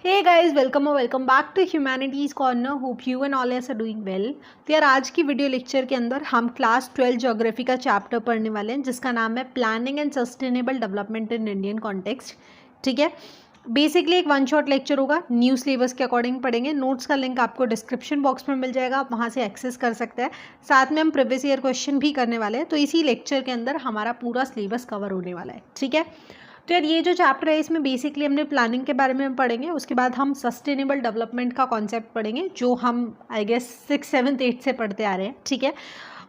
हे guys, welcome और welcome back to humanities corner. Hope you and all are doing well. तो यार, आज की वीडियो लेक्चर के अंदर हम क्लास 12 ज्योग्राफी का चैप्टर पढ़ने वाले हैं जिसका नाम है planning and sustainable development in Indian context. ठीक है, बेसिकली एक वन शॉट लेक्चर होगा, न्यू सिलेबस के अकॉर्डिंग पढ़ेंगे। नोट्स का लिंक आपको डिस्क्रिप्शन बॉक्स में मिल जाएगा, आप वहाँ से एक्सेस कर सकते हैं। साथ में हम प्रीवियस ईयर क्वेश्चन भी करने वाले हैं, तो इसी लेक्चर के अंदर हमारा पूरा सिलेबस कवर होने वाला है। ठीक है, तो यार ये जो चैप्टर है इसमें बेसिकली हमने प्लानिंग के बारे में पढ़ेंगे, उसके बाद हम सस्टेनेबल डेवलपमेंट का कॉन्सेप्ट पढ़ेंगे जो हम आई गेस 6, 7, 8 से पढ़ते आ रहे हैं। ठीक है,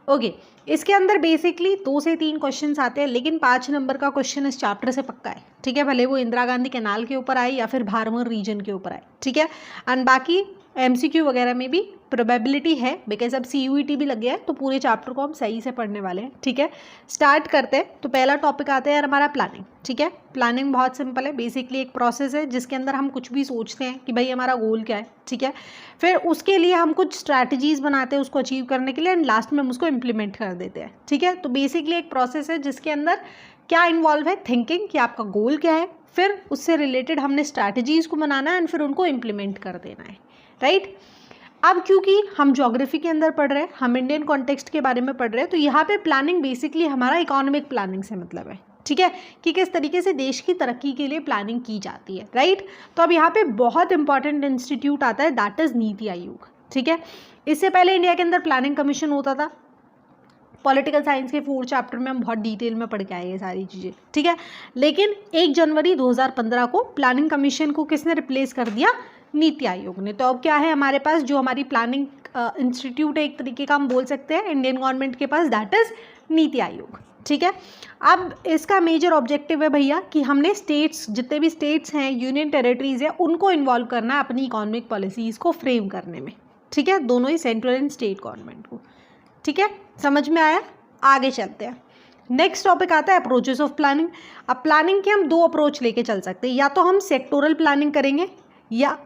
ओके। इसके अंदर बेसिकली 2 से 3 क्वेश्चंस आते हैं, लेकिन 5 नंबर का क्वेश्चन इस चैप्टर से पक्का है। ठीक है, भले वो इंदिरा गांधी कैनाल के ऊपर आए या फिर भारमर रीजन के ऊपर आए। ठीक है, एंड बाकी MCQ वगैरह में भी प्रोबेबिलिटी है, बिकॉज अब CUET भी लग गया है, तो पूरे चैप्टर को हम सही से पढ़ने वाले हैं। ठीक है, स्टार्ट करते हैं। तो पहला टॉपिक आता है यार हमारा प्लानिंग। ठीक है, प्लानिंग बहुत सिंपल है, बेसिकली एक प्रोसेस है जिसके अंदर हम कुछ भी सोचते हैं कि भाई हमारा गोल क्या है। ठीक है, फिर उसके लिए हम कुछ स्ट्रैटेजीज बनाते हैं उसको अचीव करने के लिए, एंड लास्ट में हम उसको इम्प्लीमेंट कर देते हैं। ठीक है, तो बेसिकली एक प्रोसेस है जिसके अंदर क्या इन्वॉल्व है, थिंकिंग कि आपका गोल क्या है, फिर उससे रिलेटेड हमने स्ट्रैटेजीज को बनाना है एंड फिर उनको इम्प्लीमेंट कर देना है। राइट, अब क्योंकि हम ज्योग्राफी के अंदर पढ़ रहे हैं, हम इंडियन कॉन्टेक्स्ट के बारे में पढ़ रहे हैं, तो यहाँ पे प्लानिंग बेसिकली हमारा इकोनॉमिक प्लानिंग से मतलब है। ठीक है, कि किस तरीके से देश की तरक्की के लिए प्लानिंग की जाती है। राइट, तो अब यहाँ पे बहुत इंपॉर्टेंट इंस्टीट्यूट आता है, दैट इज नीति आयोग। ठीक है, इससे पहले इंडिया के अंदर प्लानिंग कमीशन होता था। पॉलिटिकल साइंस के 4th चैप्टर में हम बहुत डिटेल में पढ़ के आए ये सारी चीज़ें। ठीक है, लेकिन 1 जनवरी 2015 को प्लानिंग कमीशन को किसने रिप्लेस कर दिया? नीति आयोग ने। तो अब क्या है हमारे पास, जो हमारी प्लानिंग इंस्टीट्यूट है एक तरीके का हम बोल सकते हैं इंडियन गवर्नमेंट के पास, दैट इज नीति आयोग। ठीक है, अब इसका मेजर ऑब्जेक्टिव है भैया कि हमने स्टेट्स, जितने भी स्टेट्स हैं, यूनियन टेरिटरीज है, उनको इन्वॉल्व करना है अपनी इकोनॉमिक पॉलिसीज़ को फ्रेम करने में। ठीक है, दोनों ही सेंट्रल एंड स्टेट गवर्नमेंट को। ठीक है, समझ में आया? आगे चलते हैं। नेक्स्ट टॉपिक आता है अप्रोचेस ऑफ प्लानिंग। अब प्लानिंग के हम 2 अप्रोच लेके चल सकते हैं, या तो हम सेक्टोरल प्लानिंग करेंगे, या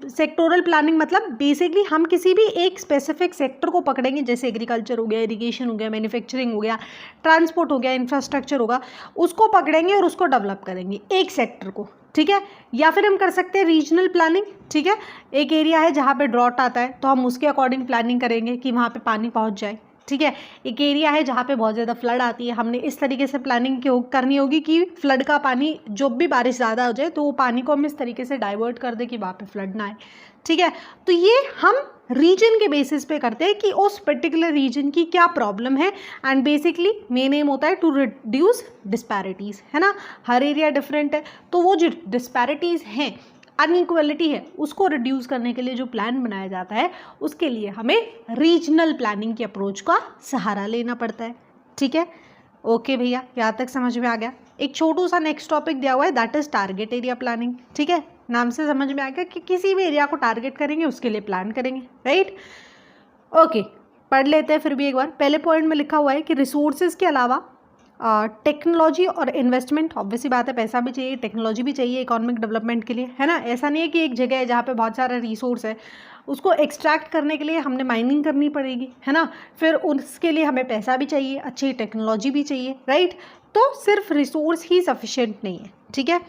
सेक्टोरल प्लानिंग मतलब बेसिकली हम किसी भी एक स्पेसिफिक सेक्टर को पकड़ेंगे, जैसे एग्रीकल्चर हो गया, इरिगेशन हो गया, मैन्युफैक्चरिंग हो गया, ट्रांसपोर्ट हो गया, इंफ्रास्ट्रक्चर होगा, उसको पकड़ेंगे और उसको डेवलप करेंगे एक सेक्टर को। ठीक है, या फिर हम कर सकते हैं रीजनल प्लानिंग। ठीक है, एक एरिया है जहाँ पे ड्रॉट आता है तो हम उसके अकॉर्डिंग प्लानिंग करेंगे कि वहाँ पे पानी पहुँच जाए। ठीक है, एक एरिया है जहाँ पे बहुत ज़्यादा फ्लड आती है, हमने इस तरीके से प्लानिंग करनी होगी कि फ्लड का पानी, जो भी बारिश ज़्यादा हो जाए तो वो पानी को हम इस तरीके से डाइवर्ट कर दें कि वहाँ पे फ्लड ना आए। ठीक है, तो ये हम रीजन के बेसिस पे करते हैं कि उस पर्टिकुलर रीजन की क्या प्रॉब्लम है, एंड बेसिकली मेन एम होता है टू रिड्यूस डिस्पैरिटीज़, है ना। हर एरिया डिफरेंट है, तो वो जो डिस्पैरिटीज़ हैं, अनइक्वलिटी है, उसको रिड्यूस करने के लिए जो प्लान बनाया जाता है, उसके लिए हमें रीजनल प्लानिंग के अप्रोच का सहारा लेना पड़ता है। ठीक है, ओके भैया, यहाँ तक समझ में आ गया। एक छोटू सा नेक्स्ट टॉपिक दिया हुआ है, that is target area planning. ठीक है, नाम से समझ में आ गया कि किसी भी एरिया को टारगेट करेंगे, उसके लिए प्लान करेंगे। राइट, ओके, पढ़ लेते हैं फिर भी एक बार। पहले पॉइंट में लिखा हुआ है कि रिसोर्सेज के अलावा टेक्नोलॉजी और इन्वेस्टमेंट, ऑब्वियसली बात है, पैसा भी चाहिए, टेक्नोलॉजी भी चाहिए इकोनॉमिक डेवलपमेंट के लिए, है ना। ऐसा नहीं है कि एक जगह है जहाँ पे बहुत सारा रिसोर्स है, उसको एक्सट्रैक्ट करने के लिए हमने माइनिंग करनी पड़ेगी, है ना। फिर उसके लिए हमें पैसा भी चाहिए, अच्छी टेक्नोलॉजी भी चाहिए। राइट, तो सिर्फ रिसोर्स ही सफिशिएंट नहीं है। ठीक है,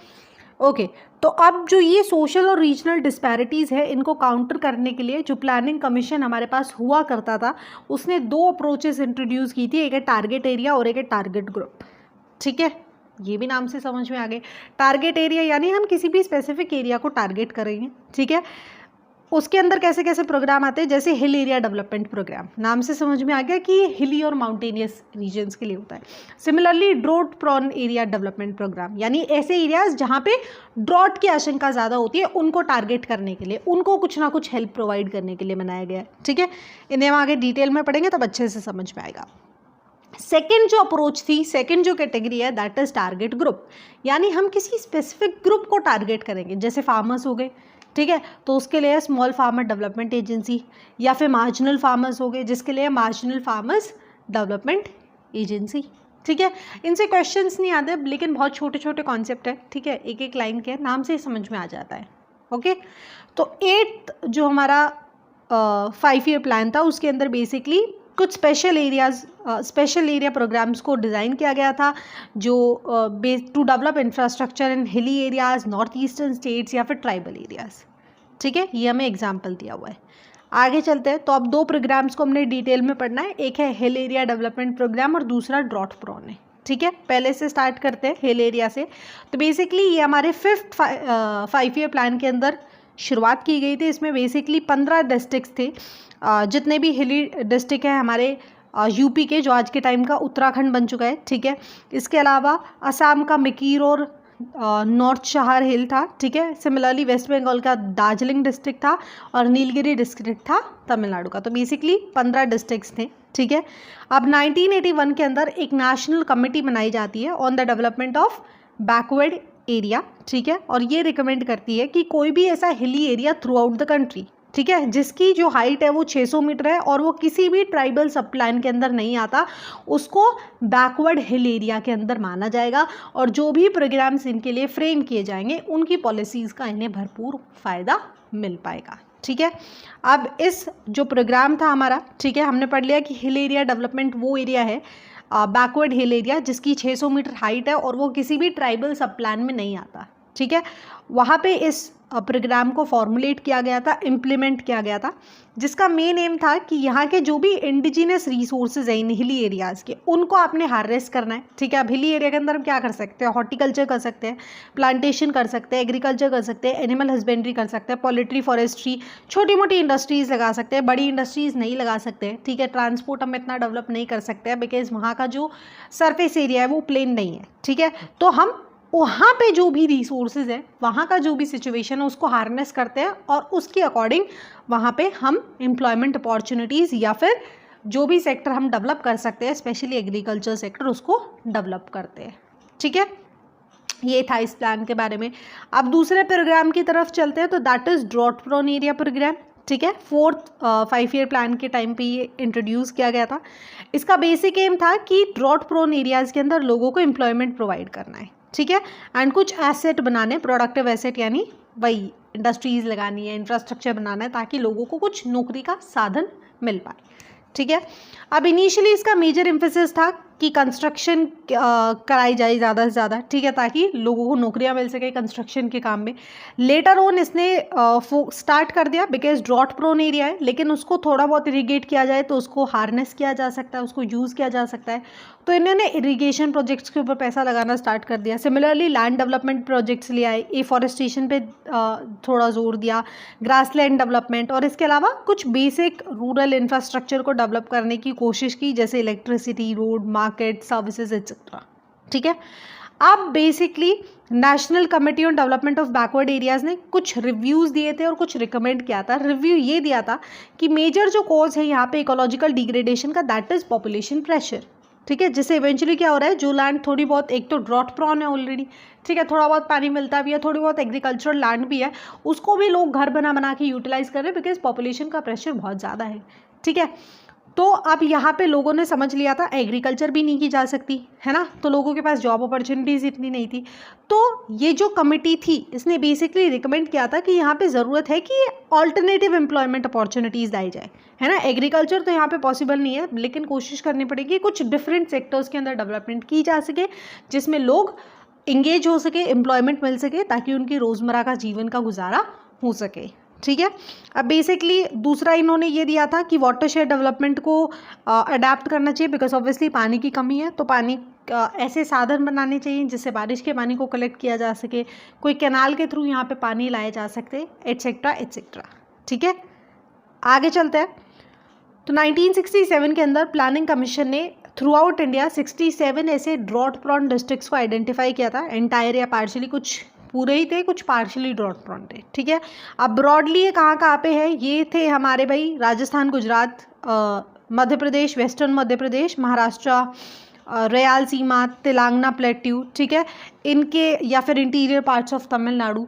ओके, तो अब जो ये सोशल और रीजनल डिस्पैरिटीज़ है, इनको काउंटर करने के लिए जो प्लानिंग कमीशन हमारे पास हुआ करता था, उसने 2 अप्रोचेस इंट्रोड्यूस की थी, एक है टारगेट एरिया और एक है टारगेट ग्रुप। ठीक है, ये भी नाम से समझ में आ गए। टारगेट एरिया यानी हम किसी भी स्पेसिफिक एरिया को टारगेट करेंगे। ठीक है, उसके अंदर कैसे कैसे प्रोग्राम आते हैं, जैसे हिल एरिया डेवलपमेंट प्रोग्राम, नाम से समझ में आ गया कि ये हिली और माउंटेनियस रीजन्स के लिए होता है। Similarly drought prone area development program, यानी ऐसे एरियाज जहाँ पे ड्रॉट की आशंका ज़्यादा होती है, उनको टारगेट करने के लिए, उनको कुछ ना कुछ हेल्प प्रोवाइड करने के लिए बनाया गया है। ठीक है, इन्हें हम आगे डिटेल में पढ़ेंगे तब अच्छे से समझ में आएगा। सेकेंड जो अप्रोच थी, सेकेंड जो कैटेगरी है, दैट इज टारगेट ग्रुप, यानी हम किसी स्पेसिफिक ग्रुप को टारगेट करेंगे, जैसे फार्मर्स हो गए। ठीक है, तो उसके लिए स्मॉल फार्मर डेवलपमेंट एजेंसी, या फिर मार्जिनल फार्मर्स हो गए जिसके लिए मार्जिनल फार्मर्स डेवलपमेंट एजेंसी। ठीक है, इनसे क्वेश्चंस नहीं आते, लेकिन बहुत छोटे छोटे कॉन्सेप्ट है। ठीक है, एक एक लाइन के नाम से ही समझ में आ जाता है। ओके, तो 8th जो हमारा 5 ईयर प्लान था, उसके अंदर बेसिकली कुछ स्पेशल एरिया प्रोग्राम्स को डिज़ाइन किया गया था जो to develop infrastructure in hilly areas, north eastern states या फिर ट्राइबल एरियाज़। ठीक है, ये हमें एग्जाम्पल दिया हुआ है। आगे चलते हैं। तो अब 2 प्रोग्राम्स को हमने डिटेल में पढ़ना है, एक है हिल एरिया डेवलपमेंट प्रोग्राम और दूसरा ड्रॉट प्रोन है। ठीक है, पहले से स्टार्ट करते हैं हिल एरिया से। तो बेसिकली ये हमारे 5th 5 ईयर प्लान के अंदर शुरुआत की गई थी। इसमें बेसिकली 15 डिस्ट्रिक्ट्स थे, जितने भी हिली डिस्ट्रिक्ट हैं हमारे यूपी के, जो आज के टाइम का उत्तराखंड बन चुका है। ठीक है, इसके अलावा असम का मिकीर और नॉर्थ शाहर हिल था। ठीक है, सिमिलरली वेस्ट बंगाल का दार्जिलिंग डिस्ट्रिक्ट था और नीलगिरी डिस्ट्रिक्ट था तमिलनाडु का। तो बेसिकली 15 डिस्ट्रिक्ट्स थे। ठीक है, अब 1981 के अंदर एक नेशनल कमेटी बनाई जाती है on the development of backward area. ठीक है, और ये रिकमेंड करती है कि कोई भी ऐसा hilly area through out the country, ठीक है, जिसकी जो हाइट है वो 600 मीटर है और वो किसी भी ट्राइबल सब प्लान के अंदर नहीं आता, उसको बैकवर्ड हिल एरिया के अंदर माना जाएगा। और जो भी प्रोग्राम्स इनके लिए फ्रेम किए जाएंगे उनकी पॉलिसीज़ का इन्हें भरपूर फ़ायदा मिल पाएगा। ठीक है, अब इस जो प्रोग्राम था हमारा, ठीक है, हमने पढ़ लिया कि हिल एरिया डेवलपमेंट वो एरिया है, बैकवर्ड हिल एरिया, जिसकी 600 मीटर हाइट है और वो किसी भी ट्राइबल सब प्लान में नहीं आता। ठीक है, वहाँ पे इस प्रोग्राम को फॉर्मुलेट किया गया था, इम्प्लीमेंट किया गया था, जिसका मेन एम था कि यहाँ के जो भी इंडिजिनस रिसोर्सेज हैं इन हिली एरियाज़ के, उनको आपने हार्वेस्ट करना है। ठीक है, अब हिली एरिया के अंदर हम क्या कर सकते हैं, हॉर्टिकल्चर कर सकते हैं, प्लांटेशन कर सकते हैं, एग्रीकल्चर कर सकते हैं, एनिमल हस्बेंड्री कर सकते हैं, पोल्ट्री, फॉरेस्ट्री, छोटी मोटी इंडस्ट्रीज़ लगा सकते हैं, बड़ी इंडस्ट्रीज़ नहीं लगा सकते। ठीक है, ट्रांसपोर्ट हम इतना डेवलप नहीं कर सकते हैं बिकॉज वहाँ का जो सरफेस एरिया है वो प्लेन नहीं है। ठीक है, तो हम वहाँ पे जो भी रिसोर्सेज है, वहाँ का जो भी सिचुएशन है उसको हार्नेस करते हैं और उसके अकॉर्डिंग वहाँ पे हम एम्प्लॉयमेंट अपॉर्चुनिटीज़ या फिर जो भी सेक्टर हम डेवलप कर सकते हैं, स्पेशली एग्रीकल्चर सेक्टर, उसको डेवलप करते हैं। ठीक है, ये था इस प्लान के बारे में। अब दूसरे प्रोग्राम की तरफ चलते हैं, तो that is drought prone area program. ठीक है, 4th 5 ईयर प्लान के टाइम पे ये इंट्रोड्यूस किया गया था। इसका बेसिक एम था कि ड्रॉट प्रोन एरियाज़ के अंदर लोगों को एम्प्लॉयमेंट प्रोवाइड करना है। ठीक है, एंड कुछ एसेट बनाने, प्रोडक्टिव एसेट, यानी वही इंडस्ट्रीज़ लगानी है, इंफ्रास्ट्रक्चर बनाना है, ताकि लोगों को कुछ नौकरी का साधन मिल पाए। ठीक है, अब इनिशियली इसका मेजर एम्फेसिस था कि कंस्ट्रक्शन कराई जाए ज़्यादा से ज़्यादा। ठीक है, ताकि लोगों को नौकरियां मिल सके कंस्ट्रक्शन के काम में। लेटर ऑन इसने स्टार्ट कर दिया बिकॉज ड्रॉट प्रोन एरिया है, लेकिन उसको थोड़ा बहुत इरीगेट किया जाए तो उसको हार्नेस किया जा सकता है, उसको यूज़ किया जा सकता है। तो इन्होंने इरीगेशन प्रोजेक्ट्स के ऊपर पैसा लगाना स्टार्ट कर दिया। सिमिलरली लैंड डेवलपमेंट प्रोजेक्ट्स ले आए, एफॉरेस्टेशन पे थोड़ा जोर दिया, ग्रासलैंड डेवलपमेंट, और इसके अलावा कुछ बेसिक रूरल इंफ्रास्ट्रक्चर को डेवलप करने की कोशिश की, जैसे electricity, road, market, services etcetera. ठीक है, अब basically national committee on development of backward areas ने कुछ रिव्यूज़ दिए थे और कुछ रिकमेंड किया था। रिव्यू ये दिया था कि मेजर जो कॉज है यहाँ पे इकोलॉजिकल डिग्रेडेशन का, दैट इज़ पॉपुलेशन प्रेशर। ठीक है, जिससे इवेंचुअली क्या हो रहा है, जो लैंड थोड़ी बहुत, एक तो ड्रॉट प्रॉन है ऑलरेडी, ठीक है, थोड़ा बहुत पानी मिलता भी है, थोड़ी बहुत एग्रीकल्चरल लैंड भी है, उसको भी लोग घर बना के यूटिलाइज कर रहे हैं बिकॉज पॉपुलेशन का प्रेशर बहुत ज़्यादा है। ठीक है, तो अब यहाँ पे लोगों ने समझ लिया था एग्रीकल्चर भी नहीं की जा सकती है ना, तो लोगों के पास जॉब अपॉर्चुनिटीज़ इतनी नहीं थी। तो ये जो कमेटी थी इसने बेसिकली रिकमेंड किया था कि यहाँ पे ज़रूरत है कि ऑल्टरनेटिव एम्प्लॉयमेंट अपॉर्चुनिटीज़ लाई जाए, है ना। एग्रीकल्चर तो यहाँ पे पॉसिबल नहीं है, लेकिन कोशिश करनी पड़ेगी कुछ डिफरेंट सेक्टर्स के अंदर डेवलपमेंट की जा सके, जिसमें लोग इंगेज हो सके, एम्प्लॉयमेंट मिल सके, ताकि उनकी रोज़मर्रा का जीवन का गुजारा हो सके। ठीक है, अब बेसिकली दूसरा इन्होंने ये दिया था कि वाटर शेड डेवलपमेंट को अडेप्ट करना चाहिए बिकॉज ऑब्वियसली पानी की कमी है, तो पानी ऐसे साधन बनाने चाहिए जिससे बारिश के पानी को कलेक्ट किया जा सके, कोई कैनाल के थ्रू यहाँ पे पानी लाए जा सकते, एट्सेट्रा एट्सेट्रा। ठीक है, आगे चलते हैं। तो 1967 के अंदर प्लानिंग कमीशन ने थ्रू आउट इंडिया 67 ऐसे ड्रॉट प्रॉन डिस्ट्रिक्ट्स को आइडेंटिफाई किया था, एंटायर या पार्शली, कुछ पूरे ही थे, कुछ पार्शली ड्रॉट प्रॉन थे। ठीक है, अब ब्रॉडली ये कहाँ पे है, ये थे हमारे भाई राजस्थान, गुजरात, मध्य प्रदेश, वेस्टर्न मध्य प्रदेश, महाराष्ट्र, रायलसीमा, तेलंगाना प्लेट्यू, ठीक है, इनके, या फिर इंटीरियर पार्ट्स ऑफ तमिलनाडु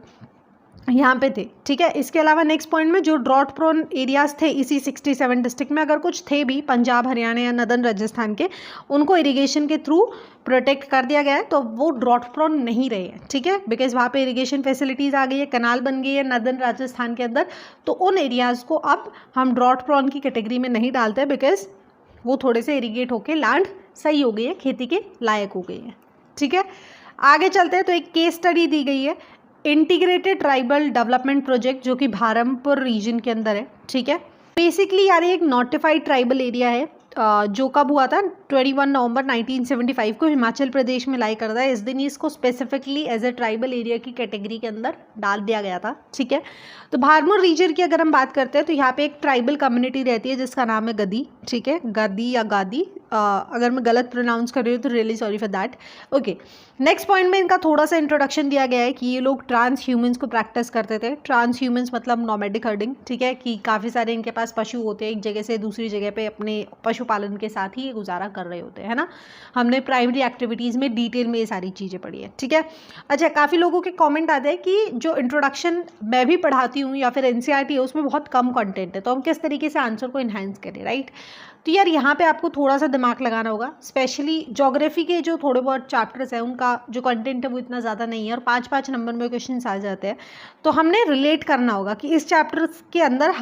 यहाँ पे थे। ठीक है, इसके अलावा नेक्स्ट पॉइंट में जो ड्रॉट प्रोन एरियाज थे इसी 67 डिस्ट्रिक्ट में, अगर कुछ थे भी पंजाब, हरियाणा या नदर्न राजस्थान के, उनको इरिगेशन के थ्रू प्रोटेक्ट कर दिया गया है, तो वो ड्रॉट प्रोन नहीं रहे हैं। ठीक है, बिकॉज वहाँ पे इरिगेशन फैसिलिटीज़ आ गई है, कनाल बन गई है नदर्न राजस्थान के अंदर, तो उन एरियाज़ को अब हम ड्रॉट प्रोन की कैटेगरी में नहीं डालते बिकॉज वो थोड़े से इरीगेट होके लैंड सही हो गई है, खेती के लायक हो गई है। ठीक है, आगे चलते हैं। तो एक केस स्टडी दी गई है इंटीग्रेटेड ट्राइबल डेवलपमेंट प्रोजेक्ट, जो कि बहरमपुर रीजन के अंदर है। ठीक है, बेसिकली यार ये एक नोटिफाइड ट्राइबल एरिया है, जो कब हुआ था 21 नवंबर 1975 को हिमाचल प्रदेश में लाई करता है। इस दिन इसको specifically as a tribal area की कैटेगरी के अंदर डाल दिया गया था। ठीक है, तो बहरमपुर रीजन की अगर हम बात करते हैं तो यहाँ पे एक ट्राइबल कम्युनिटी रहती है जिसका नाम है गद्दी। ठीक है, गद्दी या गादी, अगर मैं गलत प्रोनाउंस कर रही हूँ तो really sorry for that. Okay, next point में इनका थोड़ा सा इंट्रोडक्शन दिया गया है कि ये लोग ट्रांस ह्यूमंस को प्रैक्टिस करते थे। ट्रांस ह्यूमंस मतलब नोमैडिक हर्डिंग। ठीक है, कि काफ़ी सारे इनके पास पशु होते हैं, एक जगह से दूसरी जगह पे अपने पशुपालन के साथ ही गुजारा कर रहे होते हैं, है ना। हमने प्राइमरी एक्टिविटीज़ में डिटेल में ये सारी चीज़ें पढ़ी है। ठीक है, अच्छा, काफ़ी लोगों के कॉमेंट आते हैं कि जो इंट्रोडक्शन मैं भी पढ़ाती हूँ या फिर एनसीईआरटी है उसमें बहुत कम कंटेंट है, तो हम किस तरीके से आंसर को इन्हांस करें, राइट। तो यार यहाँ पे आपको थोड़ा सा दिमाग लगाना होगा, स्पेशली ज्योग्राफी के जो थोड़े बहुत चैप्टर्स हैं उनका जो कंटेंट है वो इतना ज़्यादा नहीं है और 5-5 नंबर में क्वेश्चन आ जाते हैं। तो हमने रिलेट करना होगा कि इस चैप्टर के अंदर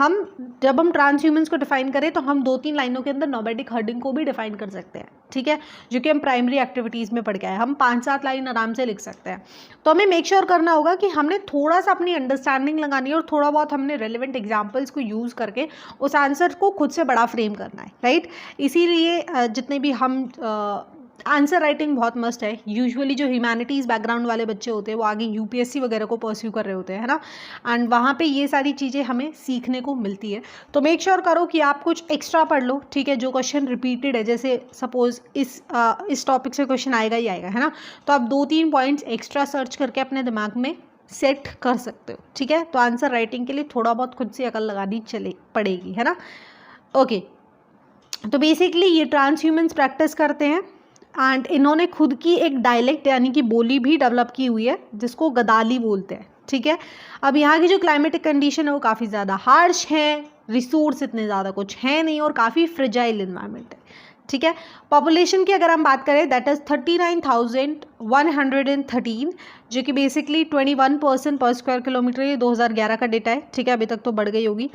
जब हम ट्रांस ह्यूमंस को डिफाइन करें तो हम 2-3 लाइनों के अंदर नोमैडिक हर्डिंग को भी डिफाइन कर सकते हैं। ठीक है, जो कि हम प्राइमरी एक्टिविटीज़ में पढ़ के आए, हम 5-7 लाइन आराम से लिख सकते हैं। तो हमें मेक श्योर करना होगा कि हमने थोड़ा सा अपनी अंडरस्टैंडिंग लगानी है और थोड़ा बहुत हमने रेलिवेंट एग्जाम्पल्स को यूज़ करके उस आंसर को खुद से बड़ा फ्रेम करना है, राइट। इसीलिए जितने भी हम आंसर राइटिंग बहुत मस्ट है। यूजुअली जो ह्यूमैनिटीज़ बैकग्राउंड वाले बच्चे होते हैं वो आगे यूपीएससी वगैरह को परस्यू कर रहे होते हैं, है ना, एंड वहाँ पे ये सारी चीज़ें हमें सीखने को मिलती है। तो मेक श्योर करो कि आप कुछ एक्स्ट्रा पढ़ लो। ठीक है, जो क्वेश्चन रिपीटेड है, जैसे सपोज इस टॉपिक से क्वेश्चन आएगा ही आएगा, है ना, तो आप 2-3 पॉइंट्स एक्स्ट्रा सर्च करके अपने दिमाग में सेट कर सकते हो। ठीक है, तो आंसर राइटिंग के लिए थोड़ा बहुत खुद से अकल लगानी पड़ेगी, है ना। ओके, तो बेसिकली ये ट्रांस ह्यूमंस प्रैक्टिस करते हैं एंड इन्होंने खुद की एक डायलेक्ट यानी कि बोली भी डेवलप की हुई है जिसको गदाली बोलते हैं। ठीक है, अब यहाँ की जो क्लाइमेटिक कंडीशन है वो काफ़ी ज़्यादा हार्श है, रिसोर्स इतने ज़्यादा कुछ है नहीं और काफ़ी फ्रेजाइल इन्वायरमेंट है। ठीक है, पॉपुलेशन की अगर हम बात करें दैट इज़ 39,113, जो कि बेसिकली 21% पर स्क्वायर किलोमीटर, ये 2011 का डेटा है। ठीक है, अभी तक तो बढ़ गई होगी।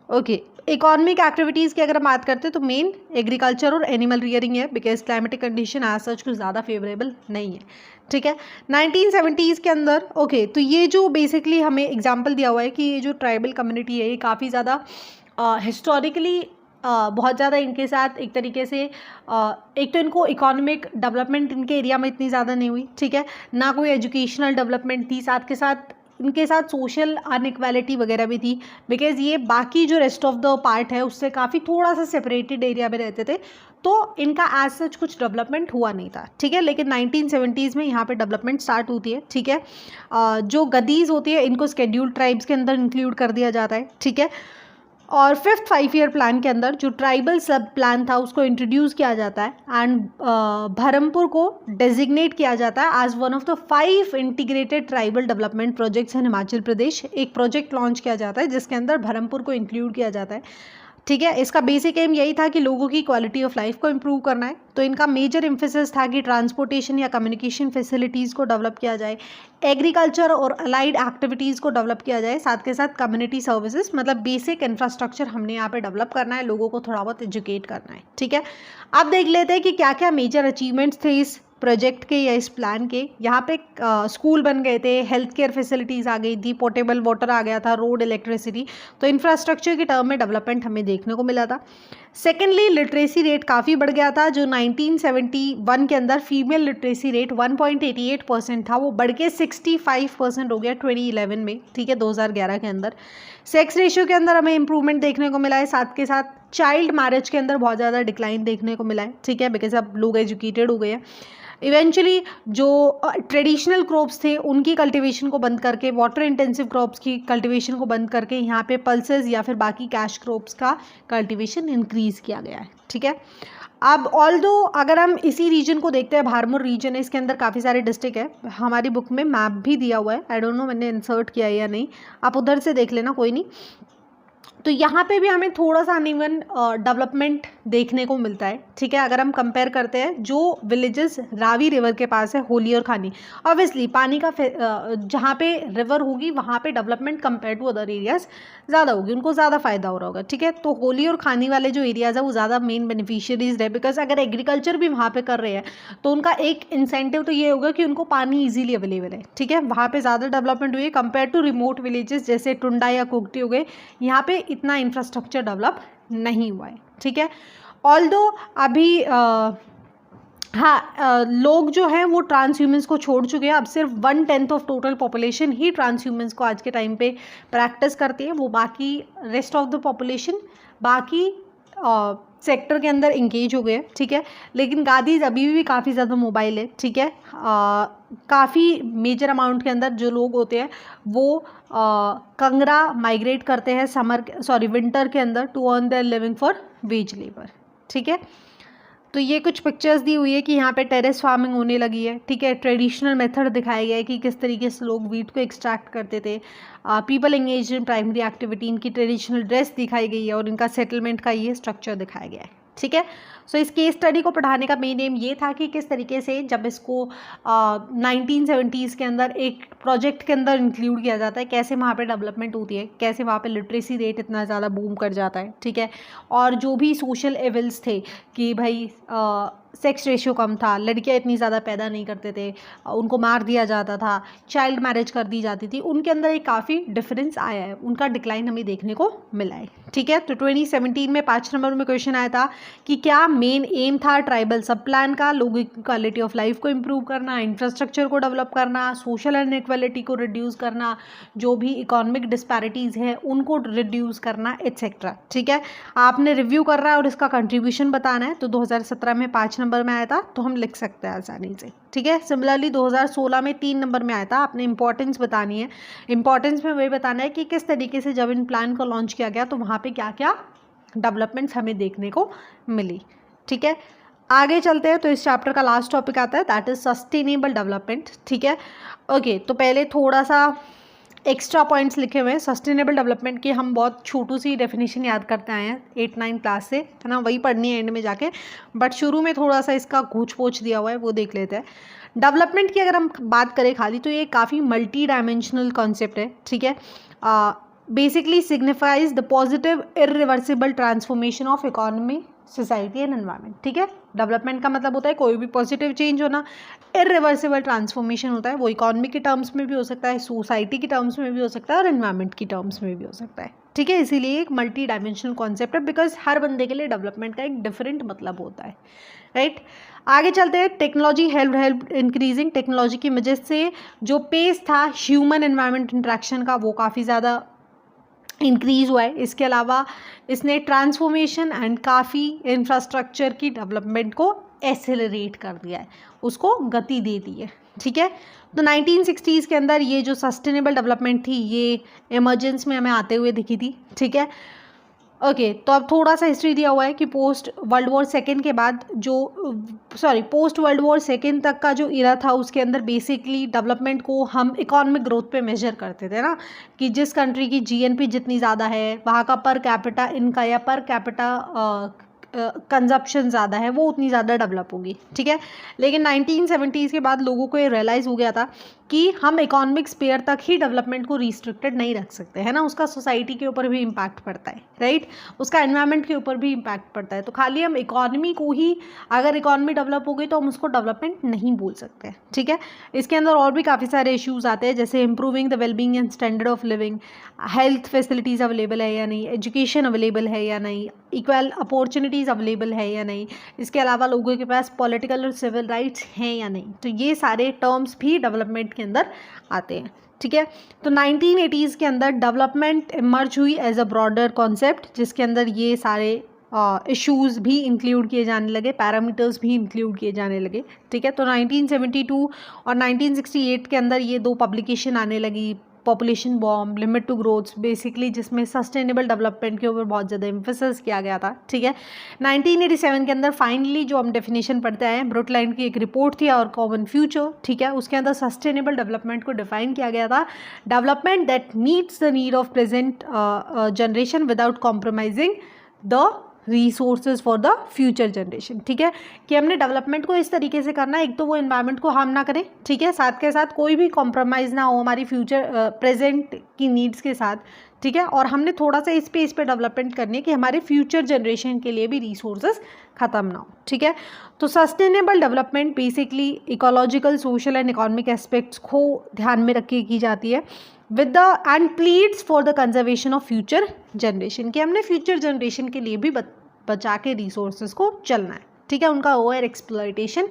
ओके, इकोनॉमिक एक्टिविटीज़ की अगर हम बात करते हैं तो मेन एग्रीकल्चर और एनिमल रियरिंग है, because climatic condition as such कुछ ज़्यादा फेवरेबल नहीं है। ठीक है, 1970s के अंदर ओके, तो ये जो बेसिकली हमें एग्जांपल दिया हुआ है कि ये जो ट्राइबल कम्युनिटी है ये काफ़ी ज़्यादा हिस्टोरिकली बहुत ज़्यादा इनके साथ एक तरीके से एक तो इनको इकोनॉमिक डेवलपमेंट इनके एरिया में इतनी ज़्यादा नहीं हुई। ठीक है, ना कोई एजुकेशनल डेवलपमेंट थी, साथ के साथ इनके साथ सोशल अनइक्वालिटी वगैरह भी थी, बिकॉज ये बाकी जो रेस्ट ऑफ द पार्ट है उससे काफ़ी थोड़ा सा सेपरेटेड एरिया में रहते थे, तो इनका एज सच कुछ डेवलपमेंट हुआ नहीं था। ठीक है, लेकिन 1970s में यहाँ पे डेवलपमेंट स्टार्ट होती है। ठीक है, जो गदीज होती है इनको शेड्यूल्ड ट्राइब्स के अंदर इंक्लूड कर दिया जाता है। ठीक है, और 5th 5-year प्लान के अंदर जो ट्राइबल सब प्लान था उसको इंट्रोड्यूस किया जाता है एंड बहरमपुर को डेजिग्नेट किया जाता है as one of the 5 integrated tribal development projects in Himachal Pradesh. एक प्रोजेक्ट लॉन्च किया जाता है जिसके अंदर बहरमपुर को इंक्लूड किया जाता है। ठीक है, इसका बेसिक एम यही था कि लोगों की क्वालिटी ऑफ लाइफ को इम्प्रूव करना है। तो इनका मेजर एम्फेसिस था कि ट्रांसपोर्टेशन या कम्युनिकेशन फैसिलिटीज़ को डेवलप किया जाए, एग्रीकल्चर और अलाइड एक्टिविटीज़ को डेवलप किया जाए, साथ के साथ कम्युनिटी सर्विसेज मतलब बेसिक इंफ्रास्ट्रक्चर हमने यहाँ पे डेवलप करना है, लोगों को थोड़ा बहुत एजुकेट करना है। ठीक है, अब देख लेते हैं कि क्या क्या मेजर अचीवमेंट्स थे इस प्रोजेक्ट के या इस प्लान के। यहाँ पे स्कूल बन गए थे, हेल्थ केयर फैसिलिटीज़ आ गई थी, पोर्टेबल वाटर आ गया था, रोड, इलेक्ट्रिसिटी, तो इंफ्रास्ट्रक्चर के टर्म में डेवलपमेंट हमें देखने को मिला था। सेकेंडली, लिटरेसी रेट काफ़ी बढ़ गया था, जो 1971 के अंदर फीमेल लिटरेसी रेट 1.88% था, वो बढ़ के 65% हो गया 2011 में। ठीक है, 2011 के अंदर। सेक्स रेशियो के अंदर हमें इंप्रूवमेंट देखने को मिला है, साथ के साथ चाइल्ड मैरिज के अंदर बहुत ज़्यादा डिक्लाइन देखने को मिला है। ठीक है, बिकॉज अब लोग एजुकेटेड हो गए हैं। इवेंचुअली जो ट्रेडिशनल क्रॉप्स थे उनकी कल्टीवेशन को बंद करके, वाटर इंटेंसिव क्रॉप्स की कल्टीवेशन को बंद करके यहाँ पे पल्सेस या फिर बाकी कैश क्रॉप्स का कल्टीवेशन इंक्रीज़ किया गया है। ठीक है, अब ऑल्दो अगर हम इसी रीजन को देखते हैं, बहरमपुर रीजन है, इसके अंदर काफ़ी सारे डिस्ट्रिक्ट है, हमारी बुक में मैप भी दिया हुआ है, आई डोंट नो मैंने इंसर्ट किया है या नहीं, आप उधर से देख लेना, कोई नहीं। तो यहाँ पे भी हमें थोड़ा सा अनइवन डेवलपमेंट देखने को मिलता है, ठीक है। अगर हम कंपेयर करते हैं जो विलेजेस रावी रिवर के पास है, होली और खानी, ऑब्वियसली पानी का जहाँ पे रिवर होगी वहाँ पे development compare to other areas ज़्यादा होगी, उनको ज़्यादा फायदा हो रहा होगा, ठीक है। तो होली और खानी वाले जो एरियाज़ है वो ज़्यादा मेन बेनिफिशियरीज रहे, बिकॉज अगर एग्रीकल्चर भी वहाँ पे कर रहे हैं तो उनका एक इंसेंटिव तो ये होगा कि उनको पानी ईजिली अवेलेबल है, ठीक है। वहाँ पे ज़्यादा डेवलपमेंट हुई है कंपेयर टू रिमोट विलेजेस जैसे टुंडा या कुगटी हो गए, यहाँ पे इतना इंफ्रास्ट्रक्चर डेवलप नहीं हुआ है, ठीक है। ऑल्दो अभी लोग जो हैं वो ट्रांसह्यूमन्स को छोड़ चुके हैं, अब सिर्फ 1/10 of total population he transhumance को आज के टाइम पे प्रैक्टिस करती है, वो बाकी रेस्ट ऑफ द पॉपुलेशन बाकी सेक्टर के अंदर इंगेज हो गए, ठीक है। लेकिन गादीज अभी भी काफ़ी ज़्यादा मोबाइल है, ठीक है। काफ़ी मेजर अमाउंट के अंदर जो लोग होते हैं वो कंगरा माइग्रेट करते हैं विंटर के अंदर to earn their living for wage labour, ठीक है। तो ये कुछ पिक्चर्स दी हुई है कि यहाँ पे टेरेस फार्मिंग होने लगी है, ठीक है। ट्रेडिशनल मेथड दिखाया गया है कि किस तरीके से लोग वीट को एक्सट्रैक्ट करते थे। People engage in primary activity, इनकी ट्रेडिशनल ड्रेस दिखाई गई है और इनका सेटलमेंट का ये स्ट्रक्चर दिखाया गया है, ठीक है। सो इस केस स्टडी को पढ़ाने का मेन एम ये था कि किस तरीके से जब इसको 1970s के अंदर एक प्रोजेक्ट के अंदर इंक्लूड किया जाता है, कैसे वहाँ पे डेवलपमेंट होती है, कैसे वहाँ पे लिटरेसी रेट इतना ज़्यादा बूम कर जाता है, ठीक है। और जो भी सोशल एविल्स थे कि भाई सेक्स रेशियो कम था, लड़कियां इतनी ज़्यादा पैदा नहीं करते थे, उनको मार दिया जाता था, चाइल्ड मैरिज कर दी जाती थी, उनके अंदर एक काफ़ी डिफरेंस आया है, उनका डिक्लाइन हमें देखने को मिला है, ठीक है। तो 2017 में 5 नंबर में क्वेश्चन आया था कि क्या मेन एम था ट्राइबल सब प्लान का, लोगों की क्वालिटी ऑफ लाइफ को इम्प्रूव करना, इंफ्रास्ट्रक्चर को डेवलप करना, सोशल अनइक्वालिटी को रिड्यूस करना, जो भी इकोनॉमिक डिस्पैरिटीज़ हैं उनको रिड्यूस करना, एट्सेट्रा, ठीक है। आपने रिव्यू करना है और इसका कंट्रीब्यूशन बताना है, तो 2017 में 5 नंबर में आया था, तो हम लिख सकते हैं आसानी से, ठीक है। सिमिलरली 2016 में 3 नंबर में आया था, आपने इंपॉर्टेंस बतानी है। इंपॉर्टेंस में वही बताना है कि किस तरीके से जब इन प्लान को लॉन्च किया गया तो वहाँ पे क्या क्या डेवलपमेंट्स हमें देखने को मिली, ठीक है। आगे चलते हैं, तो इस चैप्टर का लास्ट टॉपिक आता है, दैट इज सस्टेनेबल डेवलपमेंट, ठीक है। ओके, तो पहले थोड़ा सा एक्स्ट्रा पॉइंट्स लिखे हुए हैं सस्टेनेबल डेवलपमेंट की, हम बहुत छोटू सी डेफिनेशन याद करते आए हैं 8-9 क्लास से, है ना, वही पढ़नी है एंड में जाके, बट शुरू में थोड़ा सा इसका घूच पोछ दिया हुआ है, वो देख लेते हैं। डेवलपमेंट की अगर हम बात करें खाली, तो ये काफ़ी मल्टी डायमेंशनल कॉन्सेप्ट है, ठीक है। Basically signifies the positive irreversible transformation of economy, society and environment, ठीक है। डेवलपमेंट का मतलब होता है कोई भी पॉजिटिव चेंज होना, इरिवर्सिबल ट्रांसफॉर्मेशन होता है, वो इकोनॉमी के टर्म्स में भी हो सकता है, सोसाइटी के टर्म्स में भी हो सकता है और एनवायरनमेंट की टर्म्स में भी हो सकता है, ठीक है। इसीलिए एक मल्टी डायमेंशनल कॉन्सेप्ट है, बिकॉज हर बंदे के लिए डेवलपमेंट का एक डिफरेंट मतलब होता है, राइट। आगे चलते हैं, टेक्नोलॉजी हेल्प इंक्रीजिंग, टेक्नोलॉजी की वजह से जो पेस था ह्यूमन एनवायरनमेंट इंट्रैक्शन का वो काफ़ी ज़्यादा इंक्रीज़ हुआ है। इसके अलावा इसने ट्रांसफॉर्मेशन एंड काफ़ी इंफ्रास्ट्रक्चर की डेवलपमेंट को एसेलरेट कर दिया है, उसको गति दे दी है, ठीक है। तो 1960s के अंदर ये जो सस्टेनेबल डेवलपमेंट थी ये इमरजेंस में हमें आते हुए दिखी थी, ठीक है। ओके, तो अब थोड़ा सा हिस्ट्री दिया हुआ है कि पोस्ट वर्ल्ड वॉर सेकेंड के बाद पोस्ट वर्ल्ड वॉर सेकेंड तक का जो इरा था उसके अंदर बेसिकली डेवलपमेंट को हम इकोनॉमिक ग्रोथ पे मेजर करते थे ना, कि जिस कंट्री की जीएनपी जितनी ज़्यादा है, वहाँ का पर कैपिटा इनका या पर कैपिटा कंजप्शन ज़्यादा है, वो उतनी ज़्यादा डेवलप होगी, ठीक है। लेकिन 1970s के बाद लोगों को ये रियलाइज़ हो गया था कि हम इकोनॉमिक स्पेयर तक ही डेवलपमेंट को रिस्ट्रिक्टेड नहीं रख सकते, है ना, उसका सोसाइटी के ऊपर भी इम्पैक्ट पड़ता है, राइट, उसका एनवायरनमेंट के ऊपर भी इम्पैक्ट पड़ता है। तो खाली हम इकोनॉमी को ही, अगर इकोनॉमी डेवलप हो गई तो हम उसको डेवलपमेंट नहीं बोल सकते, ठीक है। इसके अंदर और भी काफ़ी सारे इश्यूज़ आते हैं, जैसे improving the wellbeing and standard of living, health facilities available है या नहीं, एजुकेशन अवेलेबल है या नहीं, इक्वल अपॉर्चुनिटीज़ अवेलेबल है या नहीं, इसके अलावा लोगों के पास पॉलिटिकल और सिविल राइट्स हैं या नहीं। तो ये सारे टर्म्स भी डेवलपमेंट के अंदर आते हैं, ठीक है। तो 1980s के अंदर डेवलपमेंट इमर्ज हुई एज अ ब्रॉडर कॉन्सेप्ट, जिसके अंदर ये सारे इश्यूज़ भी इंक्लूड किए जाने लगे, पैरामीटर्स भी इंक्लूड किए जाने लगे, ठीक है। तो 1972 और 1968 के अंदर ये दो पब्लिकेशन आने लगी, population bomb, limit to growth, basically जिसमें सस्टेनेबल डेवलपमेंट के ऊपर बहुत ज़्यादा एम्फेसिस किया गया था, ठीक है। 1987 के अंदर फाइनली जो हम डेफिनेशन पढ़ते आए हैं, ब्रुटलाइन की एक रिपोर्ट थी और कॉमन फ्यूचर, ठीक है, उसके अंदर सस्टेनेबल डेवलपमेंट को डिफाइन किया गया था, development that meets the need of present generation without compromising the resources for the future generation, ठीक है, कि हमने डेवलपमेंट को इस तरीके से करना है, एक तो वो एनवायरनमेंट को हार्म ना करें, ठीक है, साथ के साथ कोई भी कॉम्प्रोमाइज़ ना हो हमारी फ्यूचर प्रेजेंट की नीड्स के साथ, ठीक है, और हमने थोड़ा सा इस पे डेवलपमेंट करनी है कि हमारे फ्यूचर जनरेशन के लिए भी रिसोर्सेज ख़त्म ना हो, ठीक है। तो sustainable development basically ecological, social and economic aspects को ध्यान में रख के की जाती है with the end pleads for the conservation of future generation, कि हमने फ्यूचर जनरेशन के लिए भी बचा के रिसोर्सेज को चलना है, ठीक है, उनका ओवर एक्सप्लॉयटेशन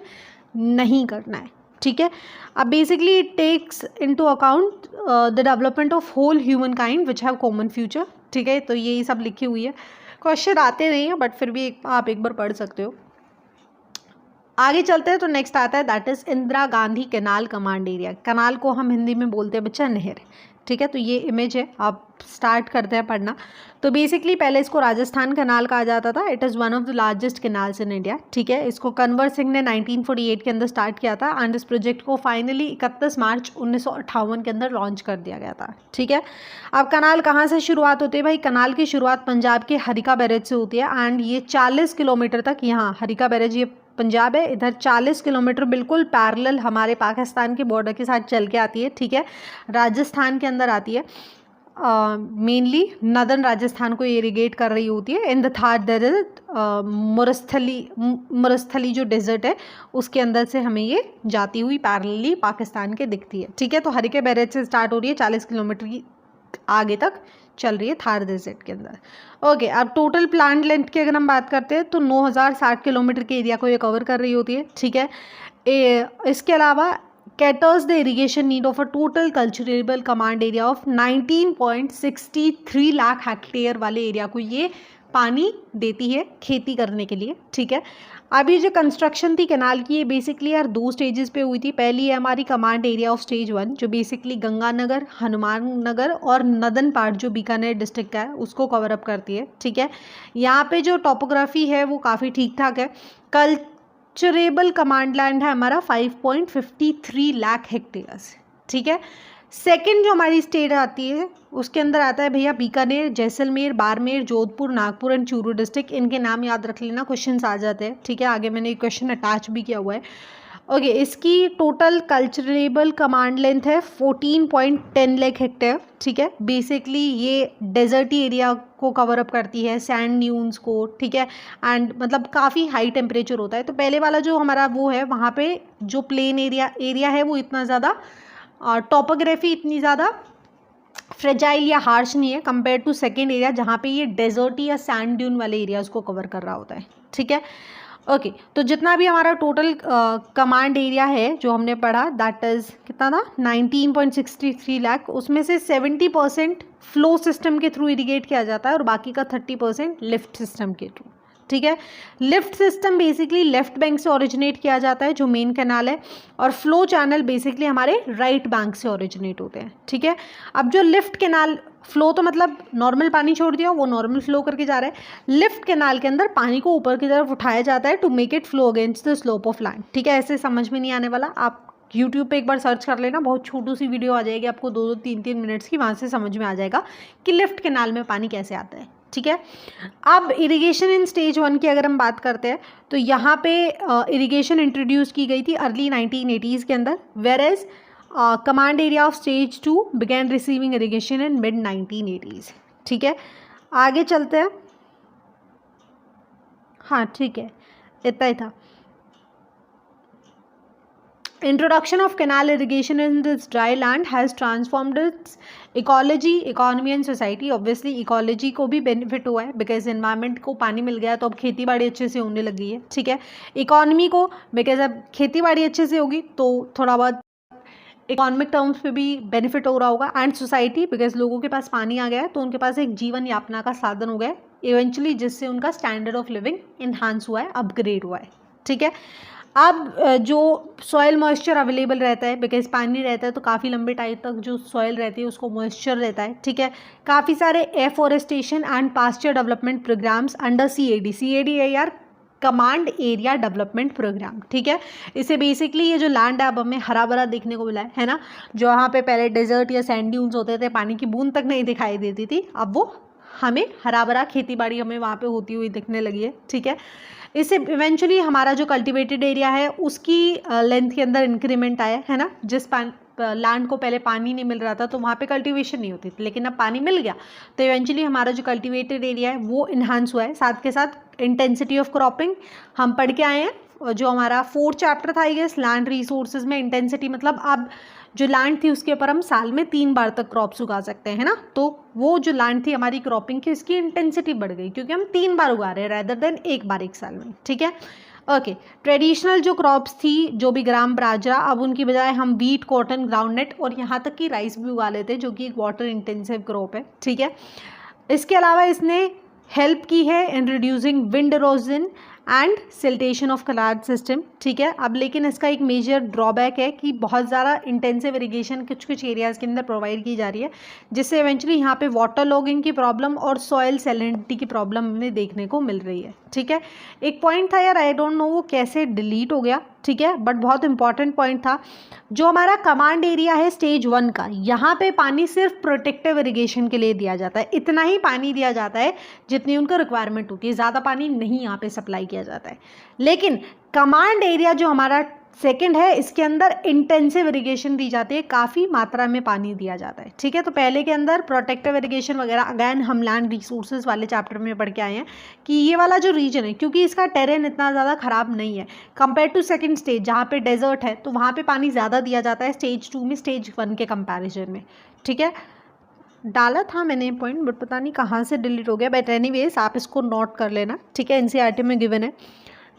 नहीं करना है, ठीक है। अब basically it takes into account the development of whole human kind which have common future, ठीक है, तो यही सब लिखी हुई है, क्वेश्चन आते नहीं हैं बट फिर भी आप एक बार पढ़ सकते हो। आगे चलते हैं तो नेक्स्ट आता है that is Indira Gandhi canal command area. Canal को हम हिंदी में बोलते हैं बच्चा नहर, ठीक है, तो ये इमेज है, आप स्टार्ट करते हैं पढ़ना। तो बेसिकली पहले इसको राजस्थान कैनाल कहा जाता था, it is one of the largest canals in India, ठीक है, इसको कंवर सिंह ने 1948 के अंदर स्टार्ट किया था एंड इस प्रोजेक्ट को फाइनली 31 मार्च 1958 के अंदर लॉन्च कर दिया गया था, ठीक है। अब कैनाल कहाँ से शुरुआत होती है भाई? कैनाल की शुरुआत पंजाब के हरिका बैरेज से होती है एंड ये 40 किलोमीटर तक, यहाँ हरिका बैरेज ये पंजाब है, इधर 40 किलोमीटर बिल्कुल पैरेलल हमारे पाकिस्तान के बॉर्डर के साथ चल के आती है, ठीक है, राजस्थान के अंदर आती है, मेनली नदर्न राजस्थान को इरिगेट कर रही होती है। इन द थार डेजर्ट, मुरस्थली जो डेजर्ट है उसके अंदर से हमें ये जाती हुई पैरेलली पाकिस्तान के दिखती है, ठीक है। तो हरिके बैरेज से स्टार्ट हो रही है, 40 किलोमीटर की आगे तक चल रही है थार डेजर्ट के अंदर। ओके, अब टोटल प्लांट लेंथ की अगर हम बात करते हैं तो 9060 किलोमीटर के एरिया को ये कवर कर रही होती है, ठीक है। इसके अलावा caters the irrigation need of a total culturable command area of 19.63 lakh hectare वाले एरिया को ये पानी देती है खेती करने के लिए, ठीक है। अभी जो कंस्ट्रक्शन थी कैनाल की, ये बेसिकली यार 2 स्टेजेस पे हुई थी। पहली है हमारी कमांड एरिया ऑफ स्टेज 1 जो बेसिकली गंगानगर, हनुमान नगर और नदन पार्ट जो बीकानेर डिस्ट्रिक्ट का है उसको कवर अप करती है, ठीक है। यहाँ पे जो टोपोग्राफी है वो काफ़ी ठीक ठाक है। कल्चरेबल कमांड लैंड है हमारा 5.53 लाख हेक्टेयर्स, ठीक है। सेकंड जो हमारी स्टेट आती है उसके अंदर आता है भैया बीकानेर, जैसलमेर, बाड़मेर, जोधपुर, नागपुर एंड चूरू डिस्ट्रिक्ट। इनके नाम याद रख लेना, क्वेश्चंस आ जाते हैं, ठीक है। आगे मैंने क्वेश्चन अटैच भी किया हुआ है। ओके, इसकी टोटल कल्चरेबल कमांड लेंथ है 14.10 लाख हेक्टेयर, ठीक है। बेसिकली ये डेजर्टी एरिया को कवर अप करती है, सैंड ड्यून्स को, ठीक है, एंड मतलब काफ़ी हाई टेम्परेचर होता है। तो पहले वाला जो हमारा वो है वहाँ पे जो प्लेन एरिया है वो इतना ज़्यादा टॉपोग्राफी इतनी ज़्यादा फ्रेजाइल या हार्श नहीं है कंपेयर टू सेकेंड एरिया जहाँ पे ये डेजर्टी या सैंड ड्यून वाले एरियाज को कवर कर रहा होता है, ठीक है। ओके, तो जितना भी हमारा टोटल कमांड एरिया है जो हमने पढ़ा दैट इज़ कितना था 19.63 लाख, उसमें से 70% फ्लो सिस्टम के थ्रू इरिगेट किया जाता है और बाकी का 30% लिफ्ट सिस्टम के थ्रू, ठीक है। Lift system basically left bank से ओरिजिनेट किया जाता है जो मेन कैनाल है, और फ्लो चैनल बेसिकली हमारे राइट बैंक से ओरिजिनेट होते हैं, ठीक है। अब जो लिफ्ट कैनाल, फ्लो तो मतलब नॉर्मल पानी छोड़ दिया वो नॉर्मल फ्लो करके जा रहा है, लिफ्ट कैनाल के अंदर पानी को ऊपर की तरफ उठाया जाता है to make it flow against the slope of land, ठीक है। ऐसे समझ में नहीं आने वाला, आप यूट्यूब पे एक बार सर्च कर लेना, बहुत छोटी सी वीडियो आ जाएगी आपको 2-2, 3-3 मिनट्स की, वहाँ से समझ में आ जाएगा कि लिफ्ट कैनाल में पानी कैसे आता है, ठीक है। अब इरिगेशन इन स्टेज 1 की अगर हम बात करते हैं तो यहाँ पे इरिगेशन इंट्रोड्यूस की गई थी अर्ली 1980s के अंदर, whereas command area of stage 2 began receiving irrigation in mid 1980s, ठीक है। आगे चलते हैं, हाँ ठीक है, इतना ही था। Introduction of canal irrigation in this dry land has transformed its ecology, economy and society. Obviously ecology को भी benefit हुआ है because environment को पानी मिल गया तो अब खेती बाड़ी अच्छे से होने लगी है, ठीक है। economy को because अब खेती बाड़ी अच्छे से होगी तो थोड़ा बहुत इकोनॉमिक टर्म्स पे भी बेनिफिट हो रहा होगा, एंड सोसाइटी बिकॉज लोगों के पास पानी आ गया है तो उनके पास एक जीवन यापना का साधन हो गया है इवेंचुअली, जिससे उनका स्टैंडर्ड ऑफ लिविंग इन्हांस हुआ है, अपग्रेड हुआ है, ठीक है। अब जो सॉयल मॉइस्चर अवेलेबल रहता है, बिकॉज पानी रहता है तो काफ़ी लंबे टाइम तक जो सॉयल रहती है उसको मॉइस्चर रहता है, ठीक है। काफ़ी सारे afforestation and pasture development programs under CAD है यार, कमांड एरिया डेवलपमेंट प्रोग्राम, ठीक है। इसे बेसिकली ये जो लैंड है अब हमें हरा भरा देखने को मिला है ना। जो वहाँ पे पहले डेजर्ट या सैंड ड्यून्स होते थे, पानी की बूंद तक नहीं दिखाई देती थी, अब वो हमें हरा भरा खेती बाड़ी हमें वहाँ पे होती हुई दिखने लगी है, ठीक है। इससे इवेंचुअली हमारा जो कल्टिवेटेड एरिया है उसकी लेंथ के अंदर इंक्रीमेंट आया है ना। जिस लैंड को पहले पानी नहीं मिल रहा था तो वहाँ पे कल्टीवेशन नहीं होती थी, लेकिन अब पानी मिल गया तो इवेंचुअली हमारा जो कल्टीवेटेड एरिया है वो इन्हांस हुआ है। साथ के साथ इंटेंसिटी ऑफ क्रॉपिंग हम पढ़ के आए हैं, और जो हमारा 4th चैप्टर था आई गेस लैंड रिसोर्सेज में, इंटेंसिटी मतलब अब जो लैंड थी उसके ऊपर हम साल में 3 बार तक क्रॉप्स उगा सकते हैं ना। तो वो जो लैंड थी हमारी क्रॉपिंग की, इसकी इंटेंसिटी बढ़ गई क्योंकि हम 3 बार उगा रहे हैं रेदर देन 1 बार एक साल में, ठीक है। ओके, ट्रेडिशनल जो क्रॉप्स थी जो भी ग्राम बाजरा, अब उनकी बजाय हम वीट, कॉटन, ग्राउंडनट और यहाँ तक कि राइस भी उगा लेते हैं जो कि एक वाटर इंटेंसिव क्रॉप है, ठीक है। इसके अलावा इसने हेल्प की है in reducing wind erosion and siltation of कलाड सिस्टम, ठीक है। अब लेकिन इसका एक मेजर ड्रॉबैक है कि बहुत ज़्यादा इंटेंसिव इरिगेशन कुछ कुछ एरियाज़ के अंदर प्रोवाइड की जा रही है, जिससे इवेंचुअली यहाँ पे वाटर लॉगिंग की प्रॉब्लम और सॉइल सैलिनिटी की प्रॉब्लम हमें देखने को मिल रही है, ठीक है। एक पॉइंट था यार, आई डोंट नो वो कैसे डिलीट हो गया, ठीक है, बट बहुत इंपॉर्टेंट पॉइंट था। जो हमारा कमांड एरिया है स्टेज 1 का, यहाँ पे पानी सिर्फ प्रोटेक्टिव इरिगेशन के लिए दिया जाता है, इतना ही पानी दिया जाता है जितनी उनको रिक्वायरमेंट होती है, ज़्यादा पानी नहीं यहाँ पे सप्लाई किया जाता है। लेकिन कमांड एरिया जो हमारा सेकंड है, इसके अंदर इंटेंसिव इरिगेशन दी जाती है, काफ़ी मात्रा में पानी दिया जाता है, ठीक है। तो पहले के अंदर प्रोटेक्टिव इरिगेशन वगैरह अगैन हम लैंड रिसोर्सेज वाले चैप्टर में पढ़ के आए हैं कि ये वाला जो रीजन है, क्योंकि इसका टेरेन इतना ज़्यादा ख़राब नहीं है कंपेयर टू सेकंड स्टेज जहाँ पे डेजर्ट है, तो वहाँ पे पानी ज़्यादा दिया जाता है स्टेज 2 में स्टेज 1 के कंपेरिजन में, ठीक है। डाला था मैंने पॉइंट बट पता नहीं कहाँ से डिलीट हो गया, बट एनीवेज आप इसको नोट कर लेना, ठीक है। NCERT में गिवन है।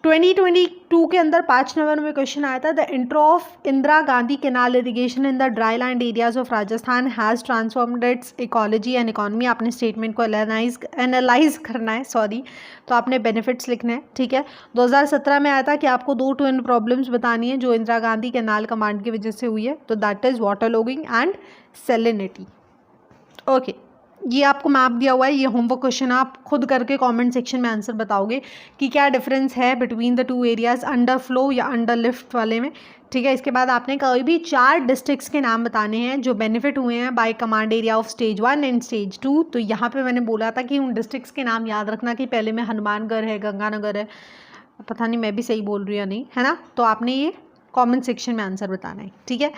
2022 के अंदर 5 नवंबर में क्वेश्चन आया था, the intro of Indira Gandhi canal irrigation in the dry land areas of Rajasthan has transformed it's ecology and economy. आपने स्टेटमेंट को एनालाइज करना है, सॉरी, तो आपने बेनिफिट्स लिखना है, ठीक है। 2017 में आया था कि आपको 2 ट्विन प्रॉब्लम्स बतानी है जो इंदिरा गांधी कैनाल कमांड की वजह से हुई है, तो that is water logging and salinity. Okay, ये आपको मैप दिया हुआ है, ये होमवर्क क्वेश्चन आप खुद करके कमेंट सेक्शन में आंसर बताओगे कि क्या डिफरेंस है between the 2 areas, under flow या अंडर लिफ्ट वाले में, ठीक है। इसके बाद आपने कोई भी 4 डिस्ट्रिक्ट्स के नाम बताने हैं जो बेनिफिट हुए हैं bye command area of stage 1 and stage 2। तो यहाँ पे मैंने बोला था कि उन डिस्ट्रिक्ट्स के नाम याद रखना कि पहले में हनुमानगढ़ है, गंगानगर है, पता नहीं मैं भी सही बोल रही हूँ या नहीं, है ना। तो आपने ये कॉमेंट सेक्शन में आंसर बताना है, ठीक है।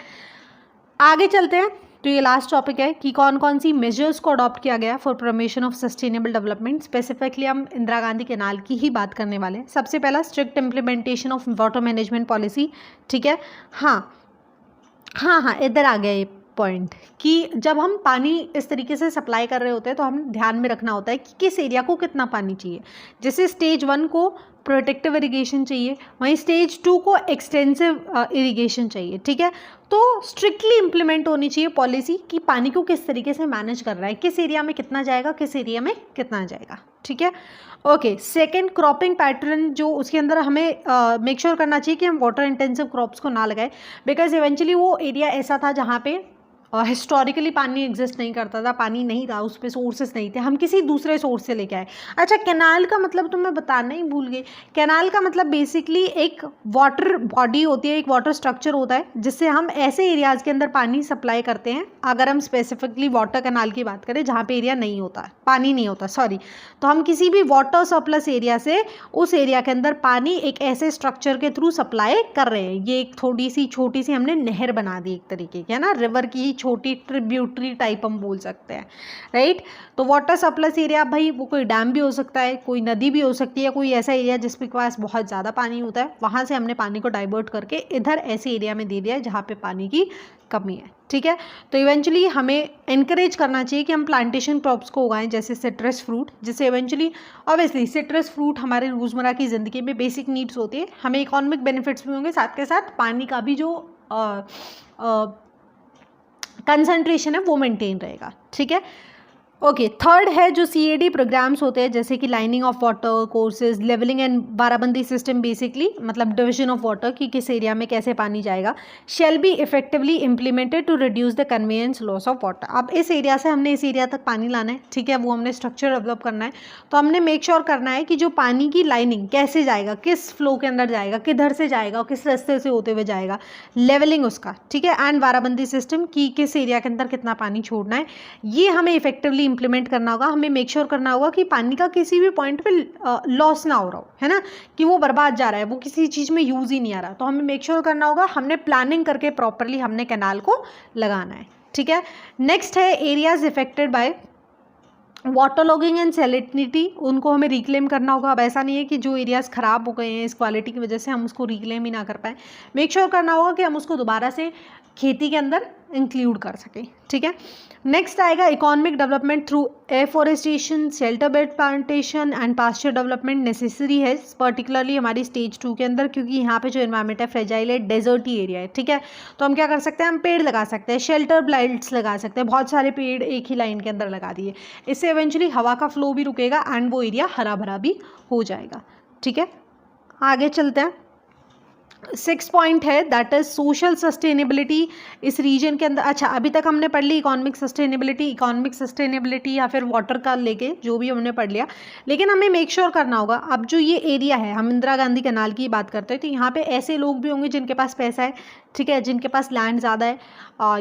आगे चलते हैं, तो ये लास्ट टॉपिक है कि कौन कौन सी मेजर्स को अडॉप्ट किया गया for promotion of sustainable development. Specifically हम इंदिरा गांधी कैनाल की ही बात करने वाले हैं। सबसे पहला strict implementation of water management policy, ठीक है। हाँ, इधर आ गया ये पॉइंट कि जब हम पानी इस तरीके से सप्लाई कर रहे होते हैं तो हम ध्यान में रखना होता है कि किस एरिया को कितना पानी चाहिए। जैसे स्टेज 1 को प्रोटेक्टिव इरिगेशन चाहिए, वहीं स्टेज 2 को एक्सटेंसिव इरिगेशन चाहिए, ठीक है। तो स्ट्रिक्टली इम्प्लीमेंट होनी चाहिए पॉलिसी कि पानी को किस तरीके से मैनेज कर रहा है, किस एरिया में कितना जाएगा, किस एरिया में कितना जाएगा, ठीक है। ओके, सेकंड क्रॉपिंग पैटर्न जो उसके अंदर हमें मेक श्योर करना चाहिए कि हम वाटर इंटेंसिव क्रॉप्स को ना लगाएं, बिकॉज इवेंचुअली वो एरिया ऐसा था जहाँ पे हिस्टोरिकली पानी एग्जिस्ट नहीं करता था, पानी नहीं था, उस पर सोर्सेस नहीं थे, हम किसी दूसरे सोर्स से लेके आए। अच्छा, कैनाल का मतलब तो मैं बताना ही भूल गई। कैनाल का मतलब बेसिकली एक वाटर बॉडी होती है, एक वाटर स्ट्रक्चर होता है जिससे हम ऐसे एरियाज़ के अंदर पानी सप्लाई करते हैं। अगर हम स्पेसिफिकली वाटर कैनाल की बात करें जहाँ पे एरिया नहीं होता, पानी नहीं होता, सॉरी, तो हम किसी भी वाटर सरप्लस एरिया से उस एरिया के अंदर पानी एक ऐसे स्ट्रक्चर के थ्रू सप्लाई कर रहे हैं। ये एक थोड़ी सी छोटी सी हमने नहर बना दी एक तरीके की, है ना, रिवर की छोटी ट्रिब्यूटरी टाइप हम बोल सकते हैं, राइट। तो वाटर सरप्लस एरिया भाई वो कोई डैम भी हो सकता है, कोई नदी भी हो सकती है, कोई ऐसा एरिया जिसके पास बहुत ज़्यादा पानी होता है, वहाँ से हमने पानी को डाइवर्ट करके इधर ऐसे एरिया में दे दिया है जहाँ पे पानी की कमी है, ठीक है। तो इवेंचुअली हमें इनकरेज करना चाहिए कि हम प्लांटेशन क्रॉप्स को उगाएं, जैसे सिट्रस फ्रूट, जिससे इवेंचुअली ऑब्वियसली सिट्रस फ्रूट हमारे रोज़मर्रा की ज़िंदगी में बेसिक नीड्स होती है, हमें इकोनॉमिक बेनिफिट्स भी होंगे, साथ के साथ पानी का भी जो कंसंट्रेशन है वो मेंटेन रहेगा, ठीक है। ओके, थर्ड है जो CAD प्रोग्राम्स होते हैं, जैसे कि lining of water courses, levelling and बाराबंदी सिस्टम, बेसिकली मतलब डिवीजन ऑफ वाटर कि किस एरिया में कैसे पानी जाएगा, shall be effectively implemented to reduce the conveyance loss of water. अब इस एरिया से हमने इस एरिया तक पानी लाना है, ठीक है, वो हमने स्ट्रक्चर डेवलप करना है। तो हमने मेक श्योर करना है कि जो पानी की लाइनिंग कैसे जाएगा, किस फ्लो के अंदर जाएगा, किधर से जाएगा और किस रास्ते से होते हुए जाएगा, लेवलिंग उसका, ठीक है, एंड बाराबंदी सिस्टम कि किस एरिया के अंदर कितना पानी छोड़ना है, ये हमें इफेक्टिवली इंप्लीमेंट करना होगा। हमें मेक श्योर करना होगा कि पानी का किसी भी पॉइंट पे लॉस ना हो रहा हो, है ना, कि वो बर्बाद जा रहा है, वो किसी चीज़ में यूज़ ही नहीं आ रहा। तो हमें मेक श्योर करना होगा, हमने प्लानिंग करके प्रॉपरली हमने कैनाल को लगाना है, ठीक है। नेक्स्ट है areas affected by water logging and salinity, उनको हमें रिक्लेम करना होगा। अब ऐसा नहीं है कि जो एरियाज़ ख़राब हो गए हैं इस क्वालिटी की वजह से हम उसको रिक्लेम ही ना कर पाए। मेक श्योर करना होगा कि हम उसको दोबारा से खेती के अंदर इंक्लूड कर सकें, ठीक है। नेक्स्ट आएगा economic development through afforestation, shelter bed plantation and pasture development necessary है, पर्टिकुलरली हमारी स्टेज 2 के अंदर, क्योंकि यहाँ पे जो एनवायरनमेंट है फ्रेजाइल है, डेजर्टी एरिया है, ठीक है। तो हम क्या कर सकते हैं, हम पेड़ लगा सकते हैं, शेल्टर बेल्ट्स लगा सकते हैं, बहुत सारे पेड़ एक ही लाइन के अंदर लगा दिए, इससे इवेंचुअली हवा का फ्लो भी रुकेगा एंड वो एरिया हरा भरा भी हो जाएगा, ठीक है। आगे चलते हैं। 6 पॉइंट है दैट इज सोशल सस्टेनेबिलिटी इस रीजन के अंदर। अच्छा, अभी तक हमने पढ़ ली इकोनॉमिक सस्टेनेबिलिटी या फिर वाटर का लेके जो भी हमने पढ़ लिया, लेकिन हमें मेक श्योर करना होगा, अब जो ये एरिया है, हम इंदिरा गांधी कैनाल की बात करते हैं, तो यहाँ पे ऐसे लोग भी होंगे जिनके पास पैसा है, ठीक है, जिनके पास लैंड ज़्यादा है,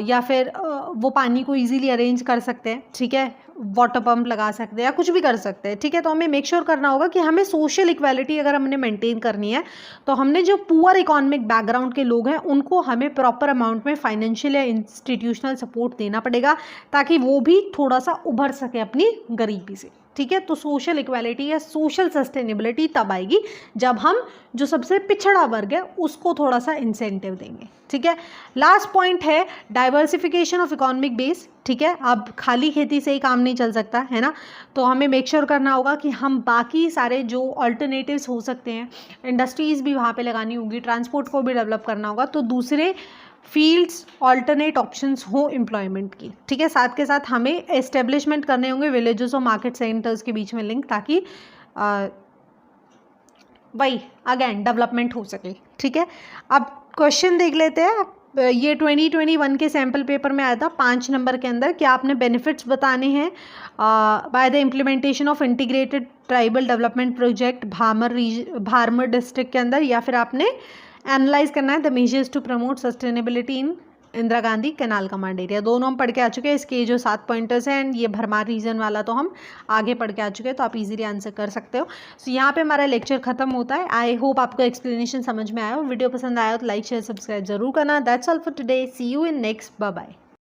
या फिर वो पानी को ईजिली अरेंज कर सकते हैं, ठीक है, वाटर पंप लगा सकते हैं या कुछ भी कर सकते हैं, ठीक है। तो हमें मेक श्योर करना होगा कि हमें सोशल इक्वालिटी अगर हमने मेंटेन करनी है, तो हमने जो पुअर इकोनॉमिक बैकग्राउंड के लोग हैं उनको हमें प्रॉपर अमाउंट में फाइनेंशियल या इंस्टीट्यूशनल सपोर्ट देना पड़ेगा, ताकि वो भी थोड़ा सा उभर सके अपनी गरीबी से, ठीक है। तो सोशल इक्वालिटी या सोशल सस्टेनेबिलिटी तब आएगी जब हम जो सबसे पिछड़ा वर्ग है उसको थोड़ा सा इंसेंटिव देंगे, ठीक है। लास्ट पॉइंट है डाइवर्सिफिकेशन ऑफ इकोनॉमिक बेस, ठीक है। अब खाली खेती से ही काम नहीं चल सकता, है ना, तो हमें मेक श्योर करना होगा कि हम बाकी सारे जो अल्टरनेटिव्स हो सकते हैं, इंडस्ट्रीज़ भी वहाँ पे लगानी होगी, ट्रांसपोर्ट को भी डेवलप करना होगा, तो दूसरे फील्ड्स ऑल्टरनेट ऑप्शंस हो एम्प्लॉयमेंट की, ठीक है। साथ के साथ हमें एस्टेब्लिशमेंट करने होंगे विलेजेस और मार्केट सेंटर्स के बीच में लिंक, ताकि वही अगेन डेवलपमेंट हो सके, ठीक है। अब क्वेश्चन देख लेते हैं। ये 2021 के सैम्पल पेपर में आया था 5 नंबर के अंदर, क्या आपने बेनिफिट्स बताने हैं by the implementation of integrated tribal development project Barmer district के अंदर, या फिर आपने एनालाइज करना है the measures to promote sustainability in Indira Gandhi canal command area. दोनों हम पढ़ के आ चुके हैं, इसके जो 7 पॉइंटर्स हैं एंड ये भरमार रीजन वाला तो हम आगे पढ़ के आ चुके हैं, तो आप इजीली आंसर कर सकते हो। सो यहाँ पे हमारा लेक्चर खत्म होता है। आई होप आपको एक्सप्लेनेशन समझ में आया हो। वीडियो पसंद आया हो तो लाइक शेयर सब्सक्राइब जरूर करना। That's all for today, see you in next, bye bye.